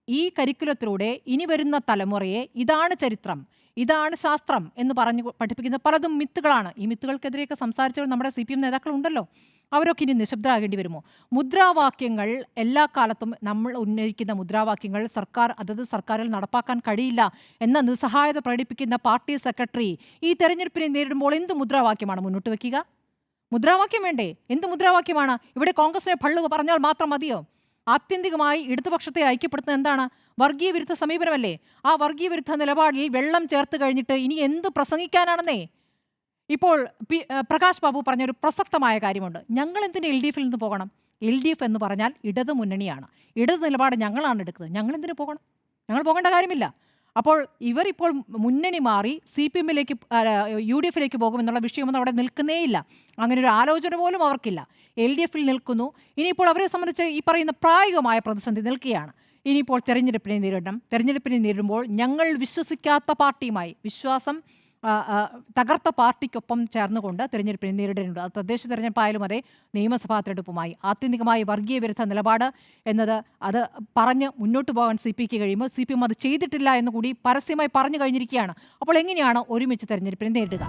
ഈ കരിക്കുലത്തിലൂടെ ഇനി വരുന്ന തലമുറയെ ഇതാണ് ചരിത്രം, ഇതാണ് ശാസ്ത്രം എന്ന് പറഞ്ഞു പഠിപ്പിക്കുന്ന പലതും മിത്തുകളാണ്. ഈ മിത്തുകൾക്കെതിരെയൊക്കെ സംസാരിച്ചവർ നമ്മുടെ CPM നേതാക്കളുണ്ടല്ലോ. അവരൊക്കെ ഇനി നിശബ്ദരാകേണ്ടി വരുമോ? മുദ്രാവാക്യങ്ങൾ എല്ലാ കാലത്തും നമ്മൾ ഉന്നയിക്കുന്ന മുദ്രാവാക്യങ്ങൾ അതത് സർക്കാരിൽ നടപ്പാക്കാൻ കഴിയില്ല എന്ന നിസ്സഹായത പ്രകടിപ്പിക്കുന്ന പാർട്ടി സെക്രട്ടറി ഈ തെരഞ്ഞെടുപ്പിനെ നേരിടുമ്പോൾ എന്ത് മുദ്രാവാക്യമാണ് മുന്നോട്ട് വെക്കുക? മുദ്രാവാക്യം വേണ്ടേ? എന്ത് മുദ്രാവാക്യമാണ്? ഇവിടെ കോൺഗ്രസിനെ ഭള്ളു പറഞ്ഞാൽ മാത്രം മതിയോ? ആത്യന്തികമായി ഇടതുപക്ഷത്തെ ഐക്യപ്പെടുത്തുന്നത് എന്താണ്? വർഗീയ വിരുദ്ധ സമീപനമല്ലേ? ആ വർഗീയ വിരുദ്ധ നിലപാടിൽ വെള്ളം ചേർത്ത് കഴിഞ്ഞിട്ട് ഇനി എന്ത് പ്രസംഗിക്കാനാണെന്നേ? ഇപ്പോൾ പ്രകാശ് ബാബു പറഞ്ഞൊരു പ്രസക്തമായ കാര്യമുണ്ട്. ഞങ്ങൾ എന്തിന് LDF നിന്ന് പോകണം? LDF എന്ന് പറഞ്ഞാൽ ഇടതു മുന്നണിയാണ്. ഇടതു നിലപാട് ഞങ്ങളാണ് എടുക്കുന്നത്. ഞങ്ങൾ എന്തിനു പോകണം? ഞങ്ങൾ പോകേണ്ട കാര്യമില്ല. അപ്പോൾ ഇവരിപ്പോൾ മുന്നണി മാറി CPM-ലേക്ക് UDF-ലേക്ക് പോകുമെന്നുള്ള വിഷയമൊന്നും അവിടെ നിൽക്കുന്നേയില്ല. അങ്ങനെ ഒരു ആലോചന പോലും അവർക്കില്ല. LDF-ൽ നിൽക്കുന്നു. ഇനിയിപ്പോൾ അവരെ സംബന്ധിച്ച് ഈ പറയുന്ന പ്രായോഗികമായ പ്രതിസന്ധി നിൽക്കുകയാണ്. ഇനിയിപ്പോൾ തെരഞ്ഞെടുപ്പിനെ നേരിടണം. തെരഞ്ഞെടുപ്പിനെ നേരിടുമ്പോൾ ഞങ്ങൾ വിശ്വസിക്കാത്ത പാർട്ടിയുമായി തകർത്ത പാർട്ടിക്കൊപ്പം ചേർന്നുകൊണ്ട് തെരഞ്ഞെടുപ്പിനെ നേരിടേണ്ടത്. അത് തദ്ദേശ തെരഞ്ഞെടുപ്പായാലും അതെ, നിയമസഭാ തെരഞ്ഞെടുപ്പുമായി ആത്യന്തികമായി വർഗീയ വിരുദ്ധ നിലപാട് എന്നത് അത് പറഞ്ഞ് മുന്നോട്ട് പോകാൻ CPക്ക് കഴിയുമ്പോൾ CPM അത് ചെയ്തിട്ടില്ല എന്നുകൂടി പരസ്യമായി പറഞ്ഞു കഴിഞ്ഞിരിക്കുകയാണ്. അപ്പോൾ എങ്ങനെയാണ് ഒരുമിച്ച് തെരഞ്ഞെടുപ്പിനെ നേരിടുക?